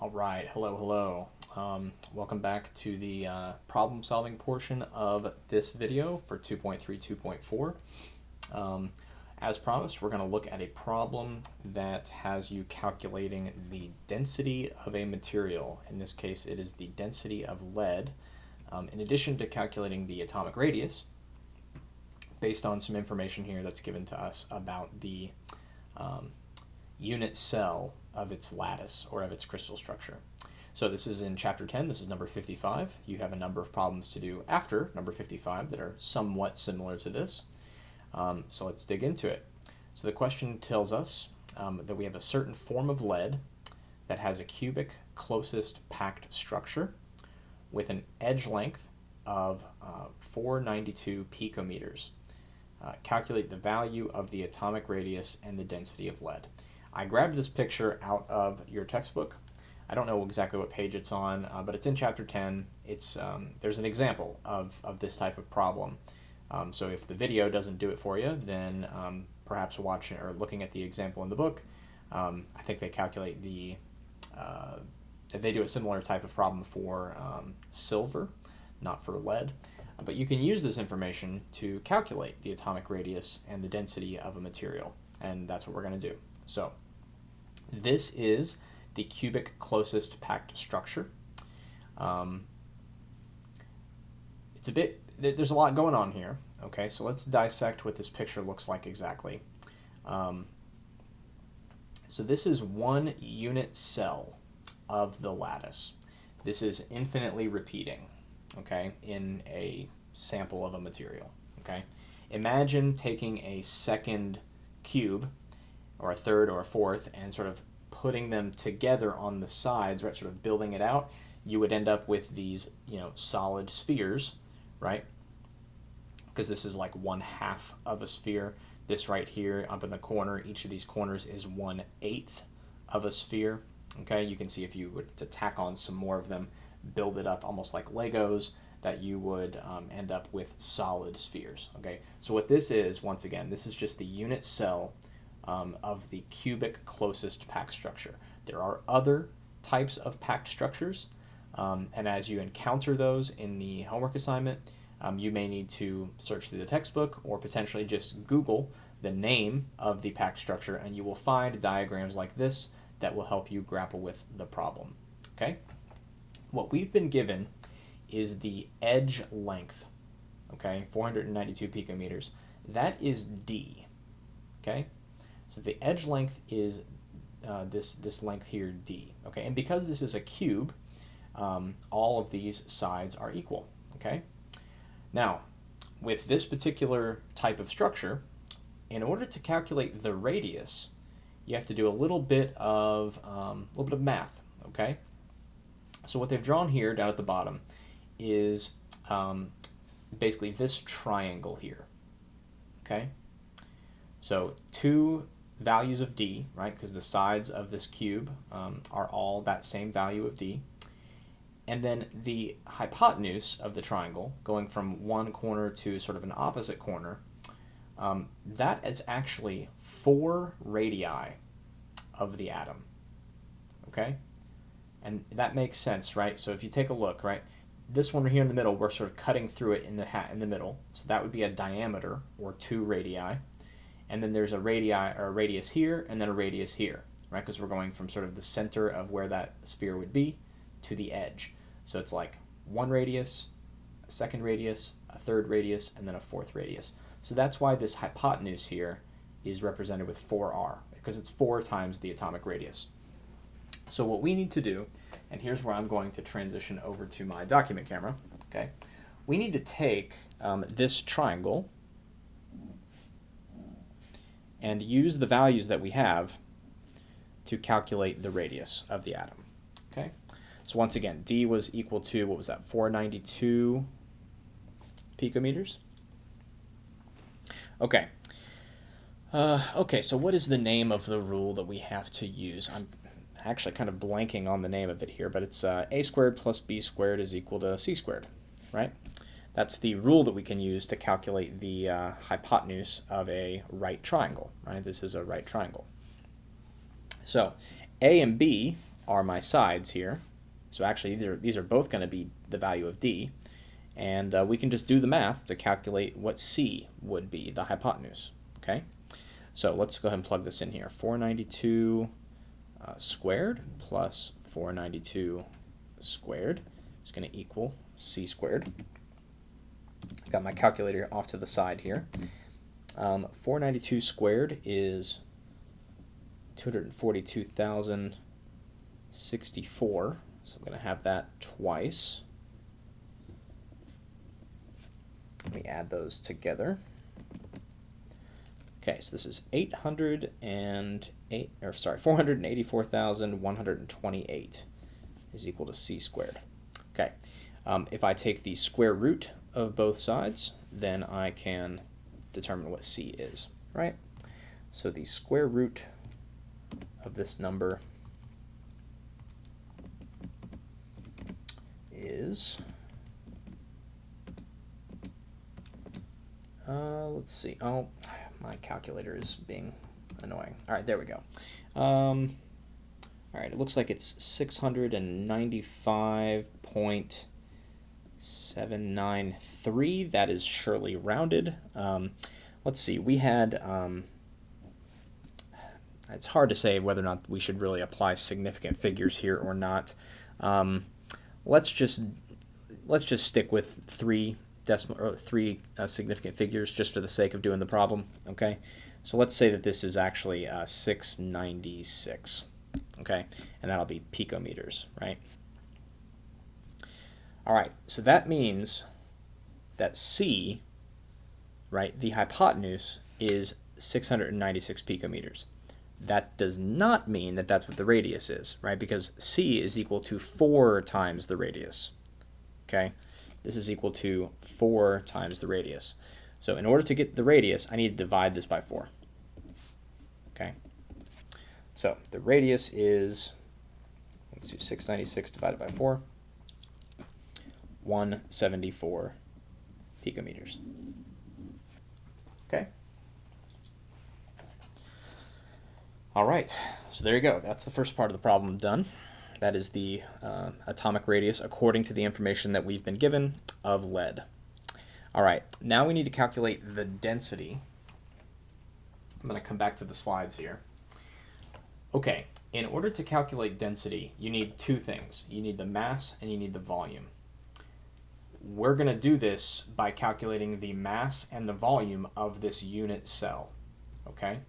All right, hello, hello. Welcome back to the problem solving portion of this video for 2.3, 2.4. As promised, we're going to look at a problem that has you calculating the density of a material. In this case, it is the density of lead, in addition to calculating the atomic radius, based on some information here that's given to us about the unit cell of its lattice or of its crystal structure. So this is in chapter 10, this is number 55. You have a number of problems to do after number 55 that are somewhat similar to this. So let's dig into it. So the question tells us that we have a certain form of lead that has a cubic closest packed structure with an edge length of 492 picometers. Calculate the value of the atomic radius and the density of lead. I grabbed this picture out of your textbook. I don't know exactly what page it's on, but it's in chapter 10. It's there's an example of this type of problem. So if the video doesn't do it for you, then perhaps watching or looking at the example in the book. I think they calculate the they do a similar type of problem for silver, not for lead. But you can use this information to calculate the atomic radius and the density of a material, and that's what we're going to do. So this is the cubic closest packed structure. There's a lot going on here. Okay, so let's dissect what this picture looks like exactly. So this is one unit cell of the lattice. This is infinitely repeating, okay, in a sample of a material, okay? Imagine taking a second cube, or a third or a fourth, and sort of putting them together on the sides, right, sort of building it out. You would end up with these, solid spheres, right? Because this is like 1/2 of a sphere. This right here up in the corner, each of these corners is 1/8 of a sphere. Okay, you can see if you were to tack on some more of them, build it up almost like Legos, that you would end up with solid spheres. Okay, so what this is, once again, this is just the unit cell of the cubic closest packed structure. There are other types of packed structures, and as you encounter those in the homework assignment, you may need to search through the textbook or potentially just Google the name of the packed structure, and you will find diagrams like this that will help you grapple with the problem. Okay? What we've been given is the edge length, okay, 492 picometers. That is D, okay? So the edge length is this length here, D, okay? And because this is a cube, all of these sides are equal, okay? Now, with this particular type of structure, in order to calculate the radius, you have to do a little bit of math, okay? So what they've drawn here down at the bottom is basically this triangle here, okay? So two values of D, right, because the sides of this cube are all that same value of D. And then the hypotenuse of the triangle, going from one corner to sort of an opposite corner, that is actually 4 radii of the atom, okay? And that makes sense, right? So if you take a look, right, this one here in the middle, we're sort of cutting through it in the middle, so that would be a diameter, or 2 radii. And then there's a radius here, and then a radius here, right? Because we're going from sort of the center of where that sphere would be to the edge. So it's like 1 radius, a second radius, a third radius, and then a fourth radius. So that's why this hypotenuse here is represented with 4r, because it's 4 times the atomic radius. So what we need to do, and here's where I'm going to transition over to my document camera, okay? We need to take this triangle and use the values that we have to calculate the radius of the atom, okay? So once again, D was equal to, what was that, 492 picometers? Okay. Okay, so what is the name of the rule that we have to use? I'm actually kind of blanking on the name of it here, but it's a squared plus b squared is equal to c squared, right? That's the rule that we can use to calculate the hypotenuse of a right triangle, right? This is a right triangle. So A and B are my sides here. So actually these are both going to be the value of d. And we can just do the math to calculate what c would be, the hypotenuse. Okay, so let's go ahead and plug this in here. 492 squared plus 492 squared is going to equal c squared. Got my calculator off to the side here. 492 squared is 242,064. So I'm going to have that twice. Let me add those together. Okay, so this is 484,128 is equal to c squared. Okay, if I take the square root of both sides, then I can determine what c is, right? So the square root of this number is, let's see, oh, my calculator is being annoying. All right, there we go. All right, it looks like it's 695.793. That is surely rounded. Let's see, we had, it's hard to say whether or not we should really apply significant figures here or not. Let's just stick with three significant figures just for the sake of doing the problem. Okay, so let's say that this is actually 696. Okay, and that'll be picometers, right? All right, so that means that c, right, the hypotenuse is 696 picometers. That does not mean that that's what the radius is, right? Because c is equal to 4 times the radius. Okay, this is equal to 4 times the radius. So in order to get the radius, I need to divide this by 4. Okay, so the radius is, let's do 696 divided by 4, 174 picometers. Okay. All right, so there you go. That's the first part of the problem done. That is the atomic radius according to the information that we've been given of lead. All right, now we need to calculate the density. I'm going to come back to the slides here. Okay, in order to calculate density, you need two things. You need the mass and you need the volume. We're going to do this by calculating the mass and the volume of this unit cell. Okay?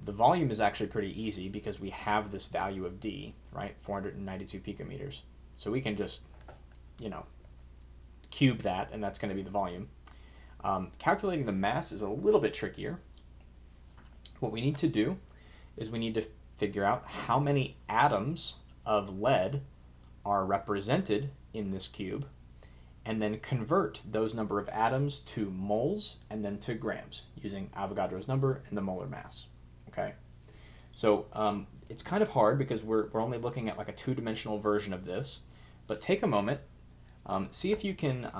The volume is actually pretty easy because we have this value of D, right? 492 picometers. So we can just, cube that, and that's going to be the volume. Calculating the mass is a little bit trickier. What we need to do is we need to figure out how many atoms of lead are represented in this cube, and then convert those number of atoms to moles and then to grams using Avogadro's number and the molar mass. Okay, so it's kind of hard because we're only looking at like a two-dimensional version of this, but take a moment, see if you can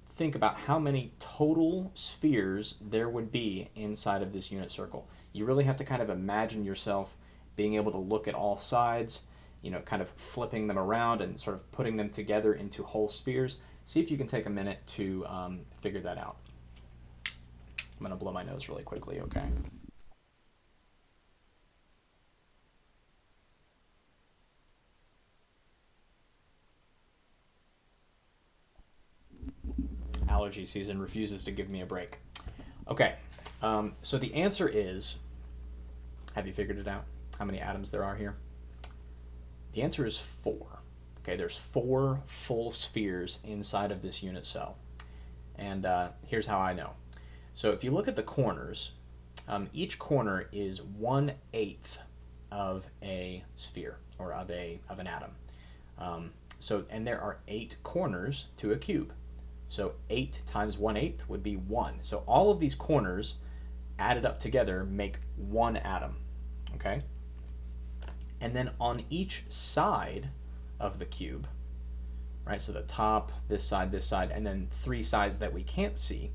think about how many total spheres there would be inside of this unit circle. You really have to kind of imagine yourself being able to look at all sides, kind of flipping them around and sort of putting them together into whole spheres. See if you can take a minute to figure that out. I'm going to blow my nose really quickly, okay? Allergy season refuses to give me a break. Okay, so the answer is, have you figured it out? How many atoms there are here? The answer is 4. Okay, there's 4 full spheres inside of this unit cell. And here's how I know. So if you look at the corners, each corner is 1/8 of a sphere, or of an atom. And there are 8 corners to a cube. So 8 times 1/8 would be 1. So all of these corners added up together make 1 atom. Okay? And then on each side of the cube, right, so the top, this side, and then 3 sides that we can't see,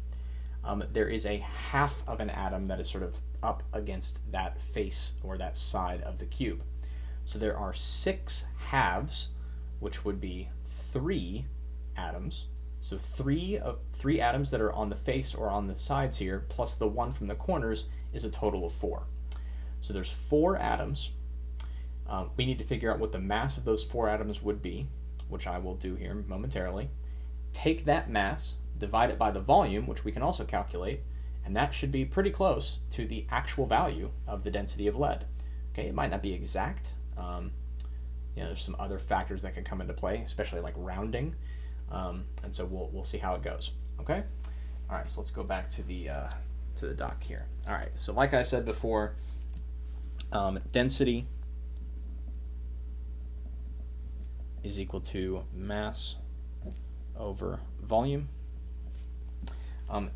there is a half of an atom that is sort of up against that face or that side of the cube. So there are 6 halves, which would be 3 atoms. So three atoms that are on the face or on the sides here, plus the 1 from the corners, is a total of 4. So there's 4 atoms. We need to figure out what the mass of those 4 atoms would be, which I will do here momentarily. Take that mass, divide it by the volume, which we can also calculate, and that should be pretty close to the actual value of the density of lead. Okay, it might not be exact. There's some other factors that can come into play, especially like rounding. And so we'll see how it goes. Okay. All right. So let's go back to the doc here. All right. So like I said before, density is equal to mass over volume.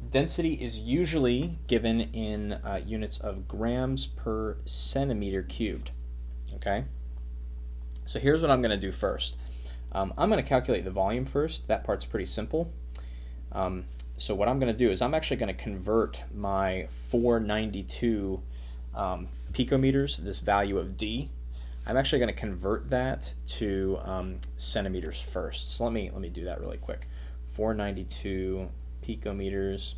Density is usually given in units of grams per centimeter cubed. Okay. So here's what I'm going to do first. I'm going to calculate the volume first. That part's pretty simple. So what I'm going to do is I'm actually going to convert my 492 picometers, this value of D. I'm actually going to convert that to centimeters first. So let me do that really quick. 492 picometers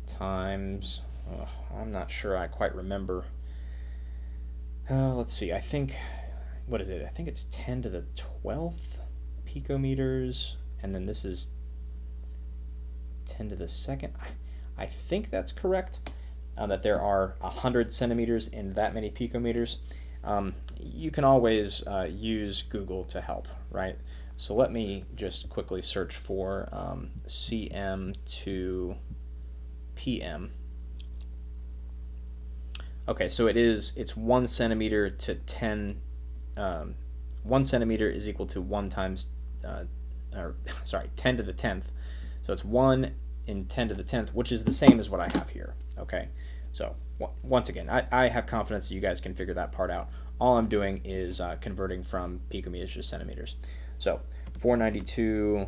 times, I'm not sure I quite remember. Let's see, I think, what is it? I think it's 10 to the 12th picometers, and then this is 10 to the second. I think that's correct, that there are 100 centimeters in that many picometers. You can always use Google to help, right? So let me just quickly search for cm to pm. Okay, so it's 1 centimeter to 10. 1 centimeter is equal to 1 times, 10 to the 10th. So it's 1 in 10 to the 10th, which is the same as what I have here. Okay, so once again, I have confidence that you guys can figure that part out. All I'm doing is converting from picometers to centimeters. So 492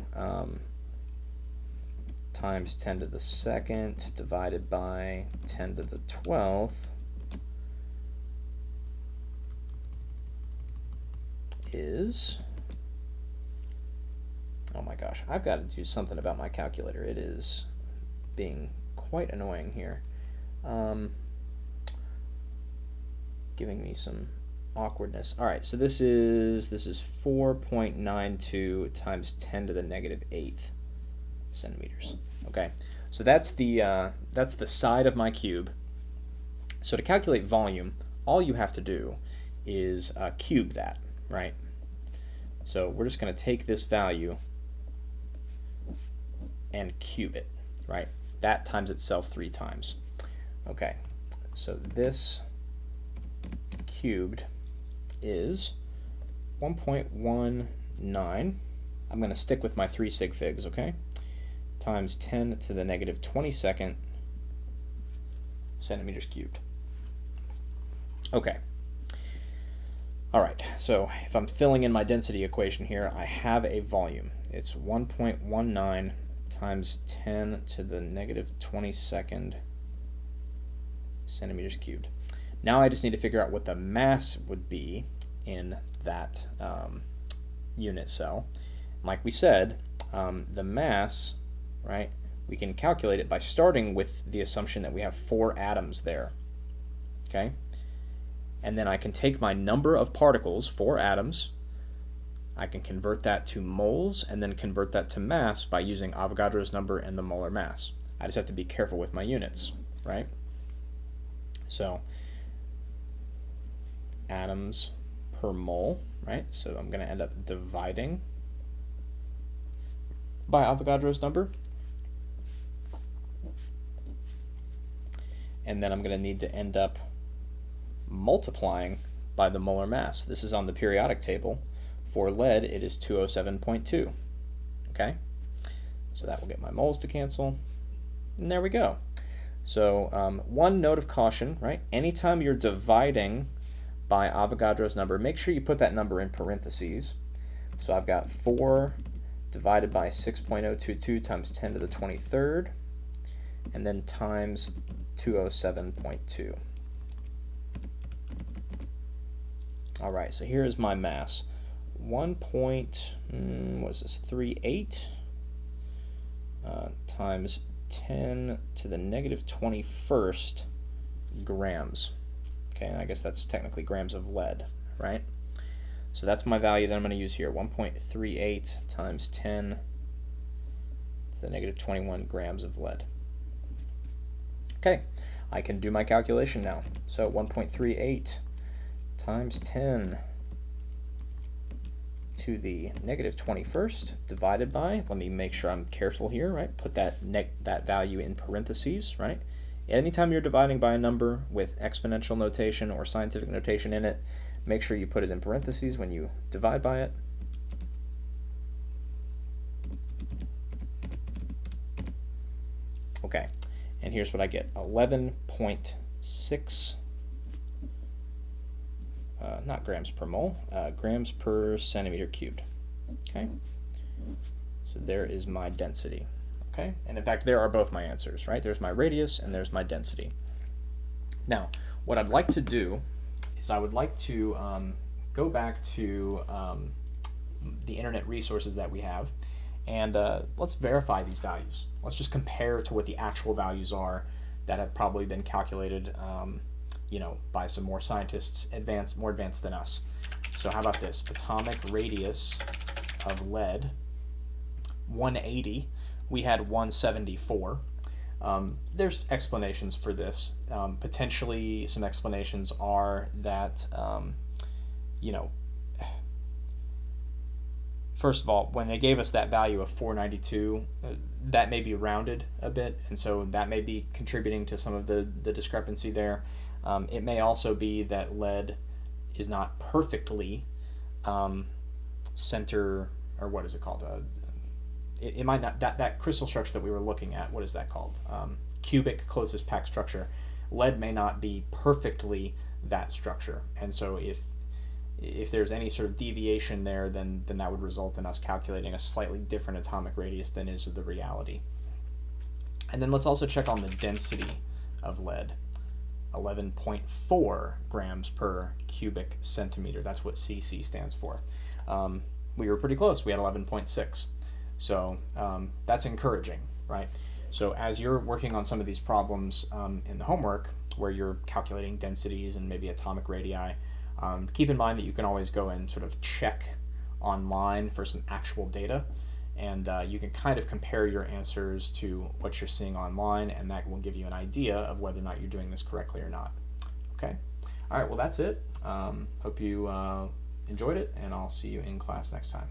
times 10 to the second divided by 10 to the 12th is, oh my gosh, I've got to do something about my calculator. It is being quite annoying here. Giving me some awkwardness. All right, so this is 4.92 times 10 to the negative 8th centimeters. Okay, so that's the side of my cube. So to calculate volume, all you have to do is cube that, right? So we're just going to take this value and cube it, right? That times itself 3 times. Okay, so this cubed is 1.19. I'm going to stick with my 3 sig figs, okay? Times 10 to the negative 22nd centimeters cubed. Okay. All right, so if I'm filling in my density equation here, I have a volume. It's 1.19 times 10 to the negative 22nd centimeters cubed. Now I just need to figure out what the mass would be in that unit cell. Like we said, the mass, right, we can calculate it by starting with the assumption that we have 4 atoms there, okay? And then I can take my number of particles, 4 atoms, I can convert that to moles and then convert that to mass by using Avogadro's number and the molar mass. I just have to be careful with my units, right? So atoms per mole, right? So I'm going to end up dividing by Avogadro's number. And then I'm going to need to end up multiplying by the molar mass. This is on the periodic table. For lead, it is 207.2. Okay? So that will get my moles to cancel. And there we go. So one note of caution, right? Anytime you're dividing by Avogadro's number, make sure you put that number in parentheses. So I've got 4 divided by 6.022 times 10 to the 23rd, and then times 207.2. All right, so here is my mass. 38 times 10 to the negative 21st grams. Okay, and I guess that's technically grams of lead, right? So that's my value that I'm going to use here, 1.38 times 10 to the negative 21 grams of lead. Okay, I can do my calculation now. So 1.38 times 10 to the negative 21st divided by, let me make sure I'm careful here, right? Put that value in parentheses, right? Anytime you're dividing by a number with exponential notation or scientific notation in it, make sure you put it in parentheses when you divide by it. Okay, and here's what I get, 11.6, not grams per mole, grams per centimeter cubed. Okay, so there is my density. Okay, and in fact there are both my answers, right? There's my radius and there's my density. Now, what I'd like to do is I would like to go back to the internet resources that we have, and let's verify these values. Let's just compare to what the actual values are that have probably been calculated by some more scientists more advanced than us. So how about this? Atomic radius of lead, 180. We had 174. There's explanations for this. Potentially some explanations are that, first of all, when they gave us that value of 492, that may be rounded a bit, and so that may be contributing to some of the discrepancy there. It may also be that lead is not perfectly center, or what is it called? It might not, that crystal structure that we were looking at, what is that called? Cubic closest packed structure. Lead may not be perfectly that structure, and so if there's any sort of deviation there, then that would result in us calculating a slightly different atomic radius than is the reality. And then let's also check on the density of lead. 11.4 grams per cubic centimeter. That's what CC stands for. We were pretty close. We had 11.6. So that's encouraging, right? So as you're working on some of these problems in the homework, where you're calculating densities and maybe atomic radii, keep in mind that you can always go and sort of check online for some actual data, and you can kind of compare your answers to what you're seeing online, and that will give you an idea of whether or not you're doing this correctly or not. Okay? All right, well, that's it. Hope you enjoyed it, and I'll see you in class next time.